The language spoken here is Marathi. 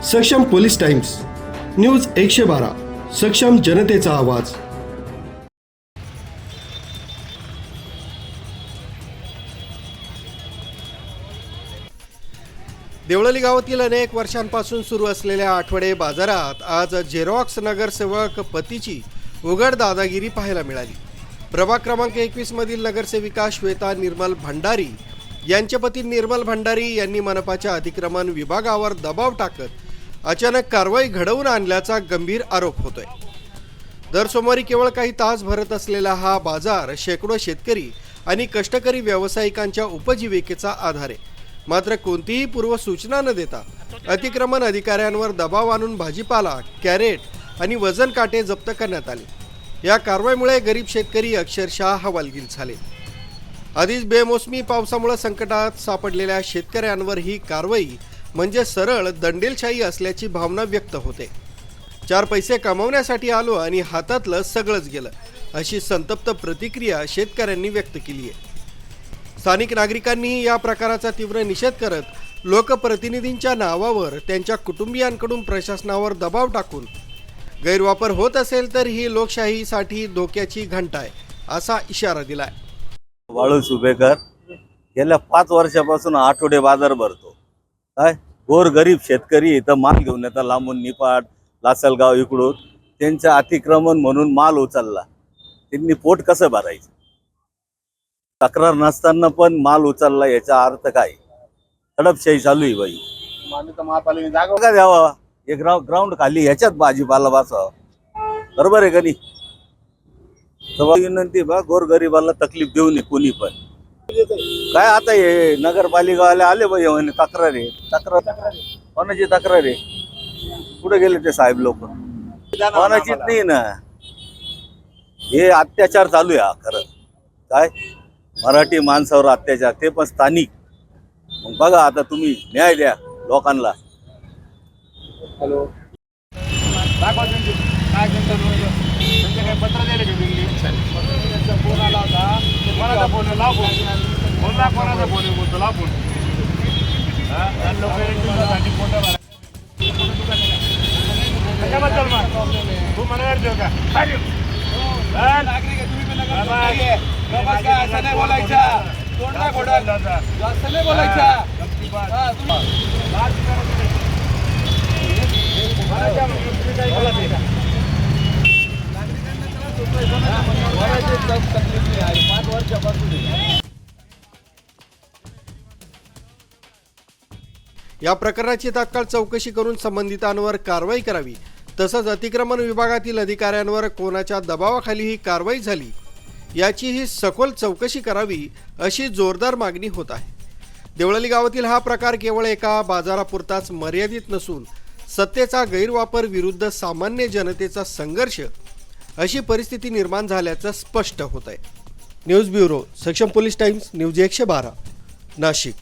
सक्षम पोलीस टाइम्स, न्यूज 112, सक्षम जनतेचा आवाज। देवळाली गावातील अनेक वर्षांपासून सुरू असलेल्या आठवडे बाजारात आज झेरॉक्स नगरसेवक पतीची उघड दादागिरी पाहायला मिळाली। प्रभाग क्रमांक 21 मधील नगरसेविका श्वेता निर्मल भंडारी यांचे पती निर्मल भंडारी यांनी मनपाच्या अतिक्रमण विभागावर दबाव टाकत अचानक कारवाई घडवून आणल्याचा गंभीर आरोप होतोय। दर सोमवारी केवळ काही तास भरत असलेला हा बाजार शेकडो शेतकरी आणि कष्टकरी व्यावसायिकांच्या उपजीविकेचा आधार आहे। मात्र कोणतीही पूर्वसूचना न देता अतिक्रमण अधिकाऱ्यांवर दबाव आणून भाजीपाला, कॅरेट आणि वजन काटे जप्त करण्यात आले। या कारवाईमुळे गरीब शेतकरी अक्षरशः हवालदिल झाले। आधीच बेमोसमी पावसामुळे संकटात सापडलेल्या शेतकऱ्यांवर ही कारवाई म्हणजे सरळ दंडेलशाही असल्याची भावना व्यक्त होते। 4 पैसे कमवण्यासाठी आलो आणि हातातलं सगळंच गेलं, अशी संतप्त प्रतिक्रिया शेतकऱ्यांनी व्यक्त केली आहे। स्थानिक नागरिकांनी या प्रकाराचा तीव्र निषेध करत लोकप्रतिनिधींच्या नावावर त्यांच्या कुटुंबियांकडून प्रशासनावर दबाव टाकून गैरवापर होत असेल तर ही लोकशाहीसाठी धोक्याची घंटा आहे, असा इशारा दिलाय। वाळू सुभेकर गेल्या 5 वर्षापासून आठवडे बाजार भरतो। काय गोर गरीब शेतकरी इथं माल घेऊन येतात, लांबून निपाट लासलगाव इकडून त्यांचं अतिक्रमण म्हणून माल उचलला, त्यांनी पोट कसं भरायचं? तक्रार नसताना पण माल उचलला, याचा अर्थ काय? तडपशाही चालू आहे बाई। महापालिकेने जागा द्यावा, एक ग्राउंड खाली ह्याच्यात भाजीपाला बसावा, बरोबर आहे का नाही? विनंती बा, गोरगरिबाला तकलीफ देऊ नये कोणी पण। काय आता हे नगरपालिकावाले आले बाई म्हणे तक्रार आहे, कोणाची तक्रार आहे? कुठे गेले ते साहेब लोक? कोणाचीच नाही ना। हे अत्याचार चालू आहे खरं। काय मराठी माणसावर अत्याचार, ते पण स्थानिक। मग बघा आता तुम्ही न्याय द्या लोकांना। हॅलो काय पत्र दिले का दिल्ली? फोन आला होता, कोणाचा फोन लाव, फोन कोणाचा फोन बोलतो, लाव फोन। तू मनावर ठेव का? असं नाही बोलायचं, तोंडा घोडा असं नाही बोलायचं। या प्रकरणाची तात्काळ चौकशी करून संबंधितांवर कारवाई करावी, तसंच अतिक्रमण विभागातील अधिकाऱ्यांवर कोणाच्या दबावाखाली ही कारवाई झाली याचीही सखोल चौकशी करावी, अशी जोरदार मागणी होत आहे। देवळाली गावातील हा प्रकार केवळ एका बाजारापुरताच मर्यादित नसून सत्तेचा गैरवापर विरुद्ध सामान्य जनतेचा संघर्ष अशी परिस्थिती निर्माण झाल्याचं स्पष्ट होत आहे। न्यूज ब्युरो, सक्षम पोलीस टाइम्स, न्यूज 112, नाशिक।